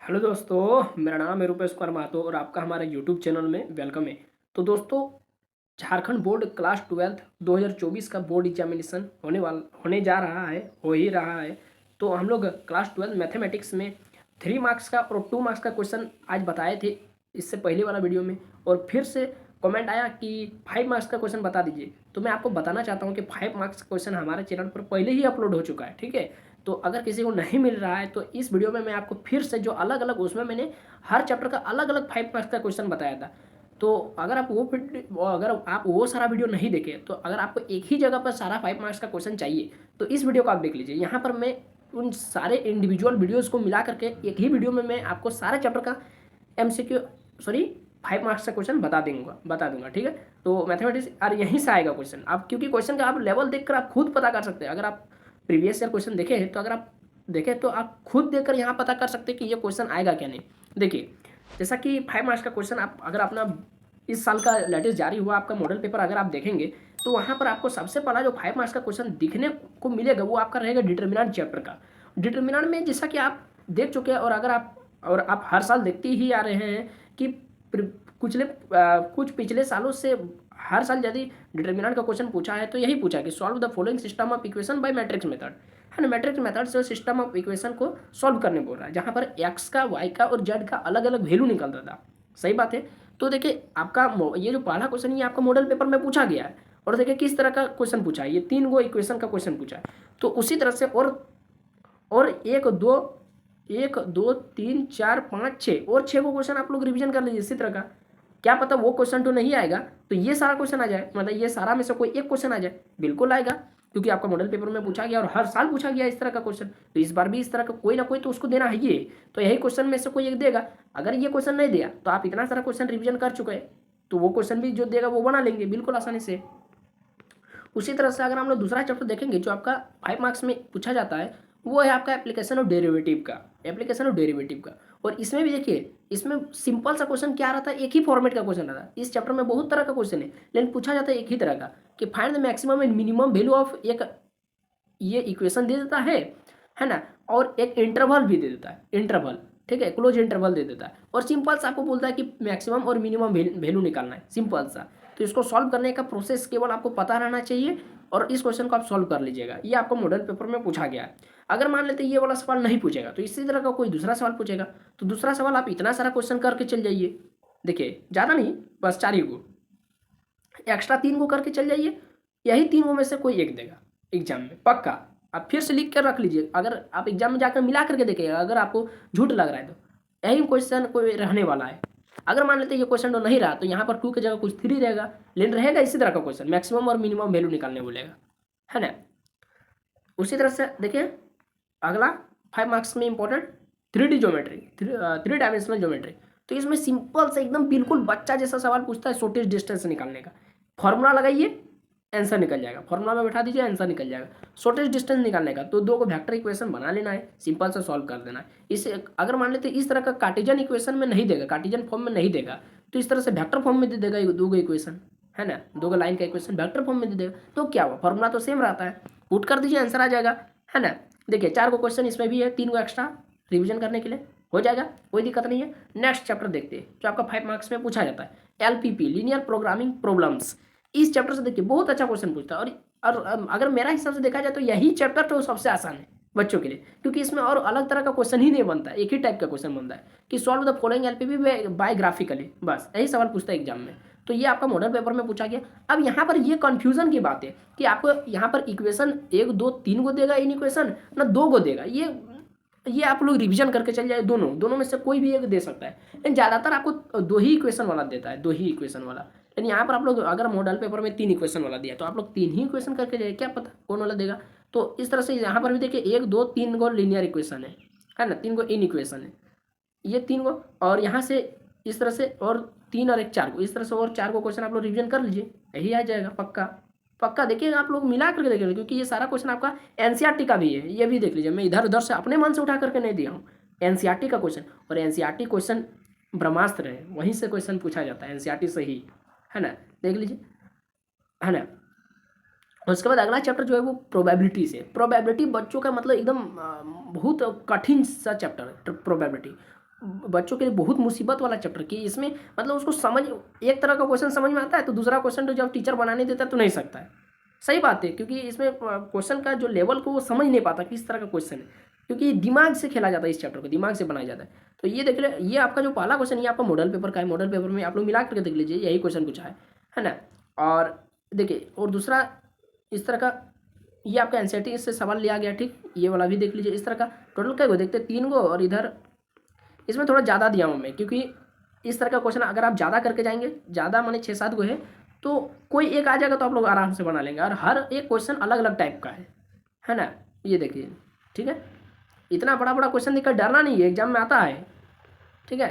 Hello दोस्तों, मेरा नाम है रूपेश कुमार महतो और आपका हमारे यूट्यूब चैनल में वेलकम है। तो दोस्तों, झारखंड बोर्ड क्लास 12 2024 का बोर्ड एग्जामिनेशन होने जा रहा है, हो ही रहा है। तो हम लोग क्लास 12 मैथमेटिक्स में 3 मार्क्स का और 2 मार्क्स का क्वेश्चन आज बताए थे इससे पहले वाला वीडियो में। और फिर से कमेंट आया कि 5 मार्क्स का क्वेश्चन बता दीजिए। तो मैं आपको बताना चाहता हूँ कि 5 मार्क्स का क्वेश्चन हमारे चैनल पर पहले ही अपलोड हो चुका है, ठीक है। तो अगर किसी को नहीं मिल रहा है तो इस वीडियो में मैं आपको फिर से जो अलग अलग, उसमें मैंने हर चैप्टर का अलग अलग 5 मार्क्स का क्वेश्चन बताया था। तो अगर आप वो सारा वीडियो नहीं देखे, तो अगर आपको एक ही जगह पर सारा 5 मार्क्स का क्वेश्चन चाहिए तो इस वीडियो को आप देख लीजिए। यहाँ पर मैं उन सारे इंडिविजुअल वीडियोज़ को मिला करके एक ही वीडियो में मैं आपको सारे चैप्टर का MCQ, सॉरी, 5 मार्क्स का क्वेश्चन बता दूंगा, ठीक है। तो मैथमेटिक्स और यहीं से आएगा क्वेश्चन। आप क्योंकि क्वेश्चन का आप लेवल देखकर आप खुद पता कर सकते हैं। अगर आप प्रीवियस ईयर क्वेश्चन देखे हैं तो अगर आप देखें तो आप खुद देखकर यहाँ पता कर सकते हैं कि ये क्वेश्चन आएगा क्या नहीं। देखिए, जैसा कि 5 मार्क्स का क्वेश्चन, आप अगर अपना इस साल का लेटेस्ट जारी हुआ आपका मॉडल पेपर अगर आप देखेंगे तो वहाँ पर आपको सबसे पहला जो 5 मार्क्स का क्वेश्चन दिखने को मिलेगा वो आपका रहेगा डिटर्मिनेंट चैप्टर का। डिटर्मिनेंट में जैसा कि आप देख चुके हैं और आप हर साल देखते ही आ रहे हैं कि कुछ पिछले सालों से हर साल यदि डिटर्मिनेंट का क्वेश्चन पूछा है तो यही पूछा कि solve the following system of equation by matrix method, है ना। मैट्रिक्स मेथड से सिस्टम ऑफ इक्वेशन को सॉल्व करने बोल रहा है, जहाँ पर एक्स का, वाई का और जेड का अलग अलग वैल्यू निकलता था। सही बात है। तो देखिए, आपका ये जो पहला क्वेश्चन ये आपका मॉडल पेपर में पूछा गया है। और देखिए किस तरह का क्वेश्चन पूछा है, ये 3 गो इक्वेशन का क्वेश्चन पूछा है। तो उसी तरह से और एक दो तीन चार पाँच छः और 6 को क्वेश्चन आप लोग रिवीजन कर लीजिए इसी तरह का। क्या पता वो क्वेश्चन तो नहीं आएगा तो ये सारा क्वेश्चन आ जाए, मतलब ये सारा में से कोई एक क्वेश्चन आ जाए, बिल्कुल आएगा। क्योंकि आपका मॉडल पेपर में पूछा गया और हर साल पूछा गया इस तरह का क्वेश्चन, तो इस बार भी इस तरह का कोई ना कोई तो उसको देना है ये। तो यही क्वेश्चन में से कोई एक देगा। अगर ये क्वेश्चन नहीं दिया तो आप इतना सारा क्वेश्चन रिविजन कर चुके हैं, तो वो क्वेश्चन भी जो देगा वो बना लेंगे बिल्कुल आसानी से। उसी तरह से अगर हम लोग दूसरा चैप्टर देखेंगे जो आपका 5 मार्क्स में पूछा जाता है, वो है आपका एप्लीकेशन ऑफ डेरिवेटिव का। और इसमें भी देखिए, इसमें सिंपल सा क्वेश्चन क्या रहता है, एक ही फॉर्मेट का क्वेश्चन रहता है। इस चैप्टर में बहुत तरह का क्वेश्चन है लेकिन पूछा जाता है एक ही तरह का कि find the maximum and minimum value of एक, ये इक्वेशन दे देता है ना। और एक इंटरवल भी दे देता है, इंटरवल, ठीक है, क्लोज इंटरवल दे देता है। और सिंपल सा आपको बोलता है कि मैक्सिमम और मिनिमम वैल्यू निकालना है, सिंपल सा। तो इसको सॉल्व करने का प्रोसेस केवल आपको पता रहना चाहिए और इस क्वेश्चन को आप सॉल्व कर लीजिएगा। ये आपको मॉडल पेपर में पूछा गया है। अगर मान लेते ये वाला सवाल नहीं पूछेगा तो इसी तरह का कोई दूसरा सवाल पूछेगा, तो दूसरा सवाल आप इतना सारा क्वेश्चन करके चल जाइए। देखिए, ज़्यादा नहीं, बस 4 ही को, एक्स्ट्रा 3 को करके चल जाइए। यही 3 में से कोई एक देगा एग्जाम में पक्का। आप फिर से लिख कर रख लीजिए, अगर आप एग्जाम में जाकर मिला करके देखिएगा, अगर आपको झूठ लग रहा है तो यही क्वेश्चन कोई रहने वाला है। अगर मान लेते ये क्वेश्चन तो नहीं रहा तो यहाँ पर 2 की जगह कुछ 3 रहेगा, लेकिन रहेगा इसी तरह का क्वेश्चन, मैक्सिमम और मिनिमम वैल्यू निकालने बोलेगा, है ना। उसी तरह से देखिए अगला 5 मार्क्स में important 3D geometry, 3 dimensional geometry. तो इसमें सिंपल से एकदम बिल्कुल बच्चा जैसा सवाल पूछता है, शॉर्टेस्ट डिस्टेंस निकालने का। फॉर्मूला लगाइए, आंसर निकल जाएगा, फॉर्मूला में बैठा दीजिए, आंसर निकल जाएगा। शॉर्टेस्ट डिस्टेंस निकालने का तो 2 को वेक्टर इक्वेशन बना लेना है, सिंपल से सॉल्व कर देना है। इसे अगर मान लेते इस तरह का कार्टेशियन इक्वेशन में नहीं देगा, कार्टेशियन फॉर्म में नहीं देगा, तो इस तरह से वेक्टर फॉर्म में दे देगा 2 इक्वेशन, है ना, 2 लाइन का इक्वेशन वेक्टर फॉर्म में दे देगा। तो क्या हुआ, फॉर्मूला तो सेम रहता है, पुट कर दीजिए, आंसर आ जाएगा, है ना। देखिए 4 को क्वेश्चन इसमें भी है, 3 को एक्स्ट्रा रिवीजन करने के लिए हो जाएगा, कोई दिक्कत नहीं है। नेक्स्ट चैप्टर देखते हैं जो आपका 5 मार्क्स में पूछा जाता है, LPP, लीनियर प्रोग्रामिंग प्रॉब्लम्स। इस चैप्टर से देखिए बहुत अच्छा क्वेश्चन पूछता है। और अगर मेरा हिसाब से देखा जाए तो यही चैप्टर तो सबसे आसान है बच्चों के लिए, क्योंकि इसमें और अलग तरह का क्वेश्चन ही नहीं बनता, एक ही टाइप का क्वेश्चन बनता है कि solve the following LPP by graphically, बस यही सवाल पूछता है एग्जाम में। तो ये आपका मॉडल पेपर में पूछा गया। अब यहाँ पर ये कन्फ्यूजन की बात है कि आपको यहाँ पर इक्वेशन 1 2 3 को देगा इन इक्वेशन, ना 2 को देगा। ये आप लोग रिवीजन करके चल जाए, दोनों में से कोई भी एक दे सकता है, लेकिन ज़्यादातर आपको 2 ही इक्वेशन वाला देता है, 2 ही इक्वेशन वाला। लेकिन यहाँ पर आप लोग अगर मॉडल पेपर में 3 इक्वेशन वाला दिया तो आप लोग 3 ही इक्वेशन करके जाइए, क्या पता कौन वाला देगा। तो इस तरह से यहाँ पर भी देखिए 1 2 3 को लीनियर इक्वेशन है ना, 3 को इन इक्वेशन है, ये 3 को, और यहाँ से इस तरह से और 3 और 1 4 को, इस तरह से और 4 को क्वेश्चन आप लोग रिवीजन कर लीजिए, यही आ जाएगा पक्का। पक्का देखिएगा आप लोग मिला करके देखिएगा, क्योंकि ये सारा क्वेश्चन आपका एनसीईआरटी का भी है, ये भी देख लीजिए। मैं इधर उधर से अपने मन से उठा करके नहीं दिया हूँ, एनसीईआरटी का क्वेश्चन। और एनसीईआरटी क्वेश्चन ब्रह्मास्त्र है, वहीं से क्वेश्चन पूछा जाता है एनसीईआरटी से ही, है ना, देख लीजिए, है ना। उसके बाद अगला चैप्टर जो है वो प्रोबेबिलिटी से। प्रोबेबिलिटी बच्चों का मतलब एकदम बहुत कठिन सा चैप्टर है प्रोबेबिलिटी। बच्चों के लिए बहुत मुसीबत वाला चैप्टर कि इसमें मतलब उसको समझ, एक तरह का क्वेश्चन समझ में आता है तो दूसरा क्वेश्चन तो जब टीचर बनाने देता है तो नहीं सकता है। सही बात है, क्योंकि इसमें क्वेश्चन का जो लेवल को वो समझ नहीं पाता किस तरह का क्वेश्चन है, क्योंकि दिमाग से खेला जाता है, इस चैप्टर को दिमाग से बनाया जाता है। तो ये देख ले, ये आपका जो पहला क्वेश्चन, ये आपका मॉडल पेपर का है। मॉडल पेपर में आप लोग मिला करके देख लीजिए, यही क्वेश्चन पूछा है ना। और देखिए, और दूसरा इस तरह का ये आपका एनसीईआरटी से सवाल लिया गया, ठीक। ये वाला भी देख लीजिए। इस तरह का टोटल क्या देखते 3 गो, और इधर इसमें थोड़ा ज़्यादा दिया हूँ मैं, क्योंकि इस तरह का क्वेश्चन अगर आप ज़्यादा करके जाएंगे, ज़्यादा माने 6-7 गो है, तो कोई एक आ जाएगा तो आप लोग आराम से बना लेंगे। और हर एक क्वेश्चन अलग अलग टाइप का है ना। ये देखिए, ठीक है। इतना बड़ा बड़ा क्वेश्चन देखकर डरना नहीं है, एग्जाम में आता है, ठीक है।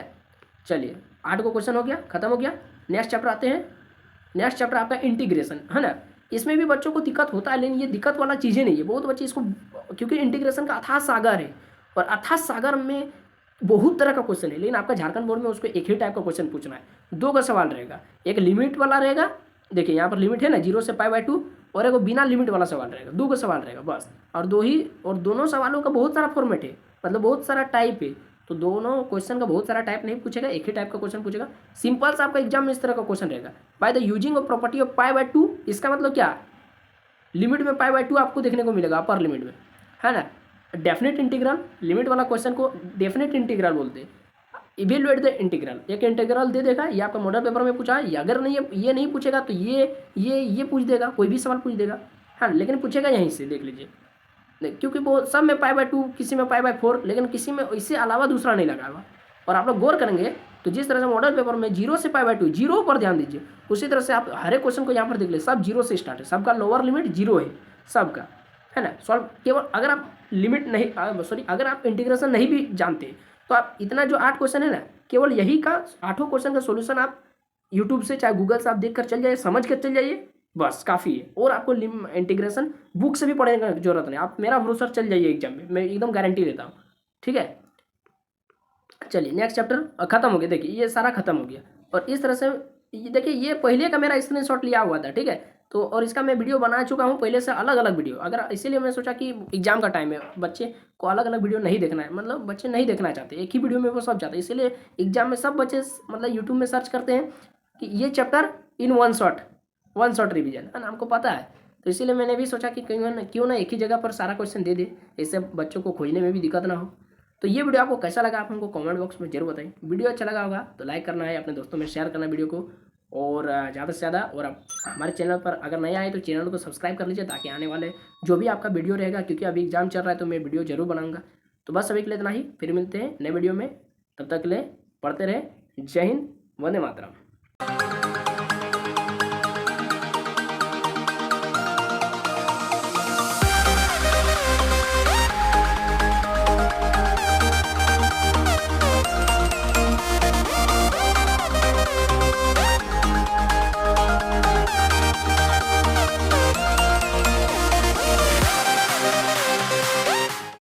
चलिए, 8 को क्वेश्चन हो गया, खत्म हो गया। नेक्स्ट चैप्टर आते हैं। नेक्स्ट चैप्टर आपका इंटीग्रेशन, है ना। इसमें भी बच्चों को दिक्कत होता है, लेकिन ये दिक्कत वाला चीज़ें नहीं है। बहुत बच्चे इसको, क्योंकि इंटीग्रेशन का अथाह सागर है, और अथाह सागर में बहुत तरह का क्वेश्चन है, लेकिन आपका झारखंड बोर्ड में उसको एक ही टाइप का क्वेश्चन पूछना है। 2 का सवाल रहेगा, एक लिमिट वाला रहेगा, देखिए यहाँ पर लिमिट है ना 0 से π/2, और एक बिना लिमिट वाला सवाल रहेगा। 2 का सवाल रहेगा बस, और दोनों सवालों का बहुत सारा फॉर्मेट है, मतलब बहुत सारा टाइप है। तो दोनों क्वेश्चन का बहुत सारा टाइप नहीं पूछेगा, एक ही टाइप का क्वेश्चन पूछेगा। सिंपल सा आपका एग्जाम में इस तरह का क्वेश्चन रहेगा, by the using of property of π/2। इसका मतलब क्या, लिमिट में π/2 आपको देखने को मिलेगा, अपर लिमिट में, है ना। डेफिनेट इंटीग्रल, लिमिट वाला क्वेश्चन को डेफिनेट इंटीग्रल बोलते हैं। इवेलुएट द इंटीग्रल, एक इंटीग्रल दे देगा, ये आपका मॉडल पेपर में पूछा है। अगर नहीं ये नहीं पूछेगा तो ये पूछ देगा, कोई भी सवाल पूछ देगा, हाँ, लेकिन पूछेगा यहीं से, देख लीजिए। क्योंकि वो सब में π/2, किसी में π/4, लेकिन किसी में इससे अलावा दूसरा नहीं लगा हुआ। और आप लोग गौर करेंगे तो जिस तरह से मॉडल पेपर में 0 से π/2, 0 पर ध्यान दीजिए, उसी तरह से आप हर एक क्वेश्चन को यहाँ पर देख ले, सब 0 से स्टार्ट है, सबका लोअर लिमिट 0 है, सबका, है ना। सॉल्व केवल अगर आप लिमिट नहीं, अगर आप इंटीग्रेशन नहीं भी जानते तो आप इतना जो 8 क्वेश्चन है ना, केवल यही का 8 क्वेश्चन का सोल्यूशन आप यूट्यूब से चाहे गूगल से आप देख कर चल जाइए, समझ कर चल जाइए, बस काफ़ी है। और आपको इंटीग्रेशन बुक से भी पढ़ने की जरूरत नहीं, आप मेरा भरोसा चल जाइए एग्जाम में, मैं एकदम गारंटी देता हूँ, ठीक है। चलिए, नेक्स्ट चैप्टर खत्म हो गया। देखिए, ये सारा खत्म हो गया, और इस तरह से देखिए, ये पहले का मेरा स्क्रीनशॉट लिया हुआ था, ठीक है। तो और इसका मैं वीडियो बना चुका हूँ पहले से, अलग अलग वीडियो। अगर इसीलिए मैं सोचा कि एग्जाम का टाइम है, बच्चे को अलग अलग वीडियो नहीं देखना है, मतलब बच्चे नहीं देखना चाहते, एक ही वीडियो में वो सब जाते हैं। इसीलिए एग्जाम में सब बच्चे मतलब यूट्यूब में सर्च करते हैं कि ये chapter in one shot revision, है ना, हमको पता है। तो इसीलिए मैंने भी सोचा कि क्यों ना एक ही जगह पर सारा क्वेश्चन दे दे, इससे बच्चों को खोजने में भी दिक्कत ना हो। तो ये वीडियो आपको कैसा लगा, आप हमको कमेंट बॉक्स में जरूर बताएं। वीडियो अच्छा लगा होगा तो लाइक करना है, अपने दोस्तों में शेयर करना है वीडियो को, और ज़्यादा से ज़्यादा। और आप हमारे चैनल पर अगर नए आए तो चैनल को सब्सक्राइब कर लीजिए, ताकि आने वाले जो भी आपका वीडियो रहेगा, क्योंकि अभी एग्जाम चल रहा है तो मैं वीडियो जरूर बनाऊंगा। तो बस अभी के लिए इतना ही, फिर मिलते हैं नए वीडियो में, तब तक के लिए पढ़ते रहें। जय हिंद, वंदे मातरम।